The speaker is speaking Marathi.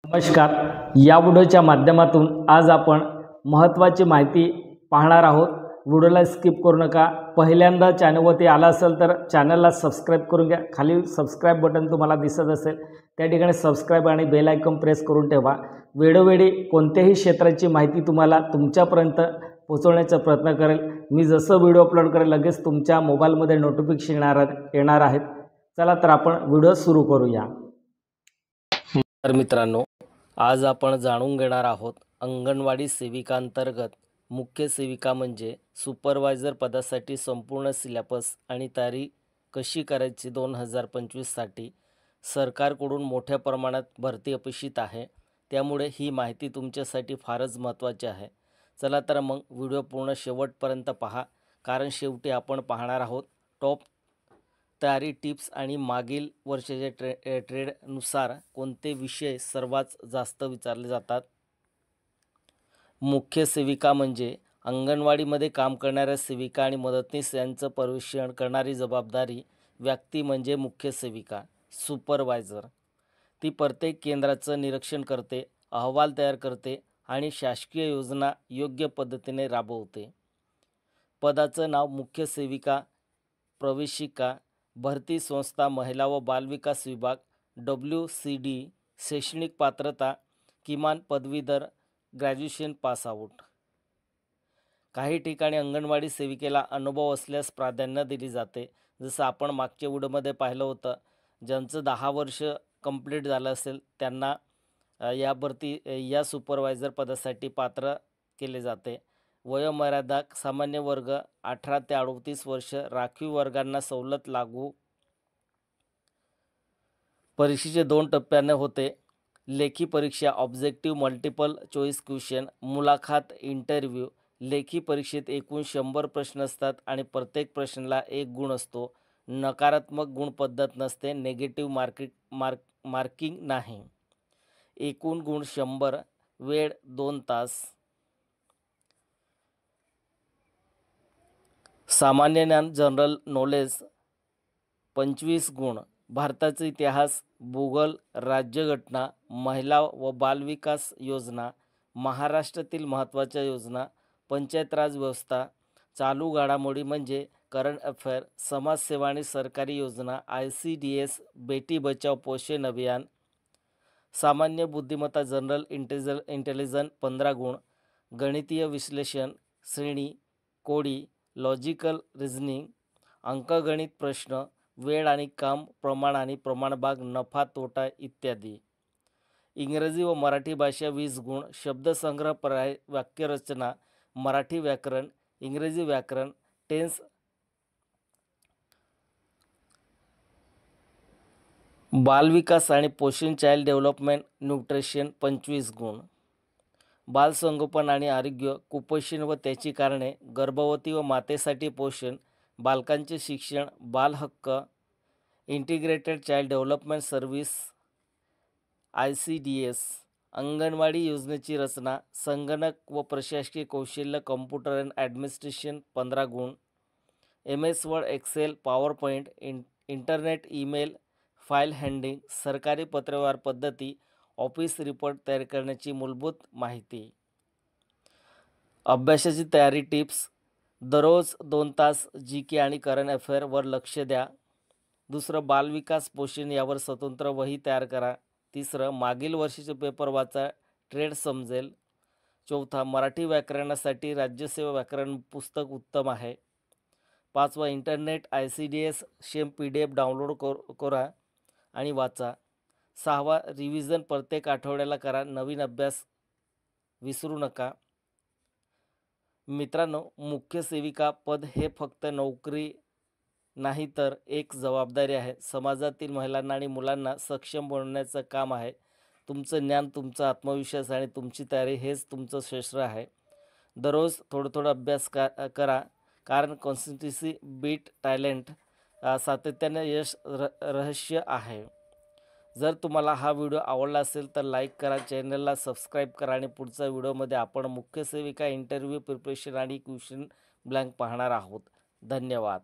नमस्कार. या व्हिडिओच्या माध्यमातून आज आपण महत्त्वाची माहिती पाहणार आहोत. व्हिडिओला स्किप करू नका. पहिल्यांदा चॅनलवरती आला असेल तर चॅनलला सबस्क्राईब करून घ्या. खाली सबस्क्राईब बटन तुम्हाला दिसत असेल त्या ठिकाणी सबस्क्राईब आणि बेल आयकॉन प्रेस करून ठेवा. वेळोवेळी कोणत्याही क्षेत्राची माहिती तुम्हाला तुमच्यापर्यंत पोहोचवण्याचा प्रयत्न करेल. मी जसं व्हिडिओ अपलोड करेल लगेच तुमच्या मोबाईलमध्ये नोटिफिकेशन येणार आहेत. चला तर आपण व्हिडिओ सुरू करूया. तर मित्रांनो, आज आपण जाणून घेणार आहोत अंगणवाडी सेविकांतर्गत मुख्य सेविका म्हणजे सुपरवायझर पदासाठी संपूर्ण सिलेबस आणि तयारी कशी करायची. 2025साठी सरकारकडून मोठ्या प्रमाणात भरती अपेक्षित आहे, त्यामुळे ही माहिती तुमच्यासाठी फारच महत्त्वाची आहे. चला तर मग व्हिडिओ पूर्ण शेवटपर्यंत पहा, कारण शेवटी आपण पाहणार आहोत टॉप तयारी टिप्स आणि मागील वर्षाच्या ट्रेडनुसार कोणते विषय सर्वात जास्त विचारले जातात. मुख्य सेविका म्हणजे अंगणवाडीमध्ये काम करणाऱ्या सेविका आणि मदतनीस यांचं पर्यवेक्षण करणारी जबाबदारी व्यक्ती म्हणजे मुख्य सेविका. सुपरवायझर ती प्रत्येक केंद्राचं निरीक्षण करते, अहवाल तयार करते आणि शासकीय योजना योग्य पद्धतीने राबवते. पदाचं नाव मुख्य सेविका. प्रवेशिका भरती संस्था महिला व बालविकास विभाग. WCD शैक्षणिक पात्रता किमान पदवीधर, ग्रॅज्युएशन पासआउट. काही ठिकाणी अंगणवाडी सेविकेला अनुभव असल्यास प्राधान्य दिले जाते. जसं आपण मागच्या व्हिडिओमध्ये पाहिलं होतं, ज्यांचं 10 वर्ष कंप्लीट झालं असेल त्यांना या सुपरवायझर पदासाठी पात्र केले जाते. वयोमर्यादा सामान्य वर्ग 18 ते 38 वर्ष, राखीव वर्गांना सवलत लागू. परीक्षेचे 2 टप्प्याने होते. लेखी परीक्षा ऑब्जेक्टिव्ह मल्टिपल चॉईस क्वेश्चन, मुलाखत इंटरव्ह्यू. लेखी परीक्षेत एकूण 100 प्रश्न असतात आणि प्रत्येक प्रश्नाला 1 गुण असतो. नकारात्मक गुण पद्धत नसते, नेगेटिव्ह मार्किंग नाही. एकूण गुण 100, वेळ 2 तास. सामान्य ज्ञान जनरल नॉलेज 25 गुण. भारताचा इतिहास, भूगोल, राज्यघटना, महिला व बालविकास योजना, महाराष्ट्रातील महत्त्वाच्या योजना, पंचायत राज व्यवस्था, चालू घडामोडी म्हणजे करंट अफेअर, समाजसेवा आणि सरकारी योजना, ICDS, बेटी बचाव पोषण अभियान. सामान्य बुद्धिमत्ता जनरल इंटेलिजन्स 15 गुण. गणितीय विश्लेषण, श्रेणी, कोडी, लॉजिकल रिझनिंग, अंकगणित प्रश्न, वेळ आणि काम, प्रमाण आणि प्रमाणभाग, नफा तोटा इत्यादी. इंग्रजी व मराठी भाषा 20 गुण. शब्दसंग्रह, पर्याय, वाक्यरचना, मराठी व्याकरण, इंग्रजी व्याकरण, टेन्स, बालविकास आणि पोषण, चाइल्ड डेव्हलपमेंट, न्यूट्रिशन 25 गुण. बालसंगोपन आणि आरोग्य, कुपोषण व त्याची कारणे, गर्भवती व मातेसाठी पोषण, बालकांचे शिक्षण, बालहक्क, integrated child development service, ICDS. Anganwadi योजनेची रचना, संगणक व प्रशासकीय कौशल्य, कॉम्प्युटर अँड ॲडमिनिस्ट्रेशन 15 गुण. MS Word, Excel, PowerPoint, internet, email, file handling, सरकारी पत्रव्यवहार पद्धती, ऑफिस रिपोर्ट तयार करण्याची मूलभूत माहिती. अभ्यासाची तयारी टिप्स. दररोज 2 तास GK आणि करंट अफेअर वर लक्ष द्या. दुसरं, बालविकास पोषण यावर स्वतंत्र वही तयार करा. तिसरं, मागील वर्षीचे पेपर वाचा, ट्रेड समजेल. चौथा, मराठी व्याकरणासाठी राज्यसेवा व्याकरण पुस्तक उत्तम आहे. पाचवा, इंटरनेट ICDS शेम PDF डाउनलोड करा आणि वाचा. सहावा, रिव्हिजन प्रत्येक आठवड्याला करा. नवीन अभ्यास विसरू नका. मित्रांनो, मुख्य सेविका पद हे फक्त नोकरी नाही तर एक जबाबदारी आहे. समाजातील महिलांना आणि मुलांना सक्षम बनवण्याचं काम आहे. तुमचं ज्ञान, तुमचा आत्मविश्वास आणि तुमची तयारी हेच तुमचं शस्त्र आहे. दररोज थोडं अभ्यास करा, कारण कॉन्सिस्टन्सी बीट टॅलेंट. सातत्याने यश रहस्य आहे. जर तुम्हाला हा व्हिडिओ आवडला असेल तर लाईक करा, चॅनलला सबस्क्राईब करा आणि पुढच्या व्हिडिओमध्ये आपण मुख्य सेविका इंटरव्ह्यू प्रिपरेशन आणि क्वेश्चन ब्लँक पाहणार आहोत. धन्यवाद.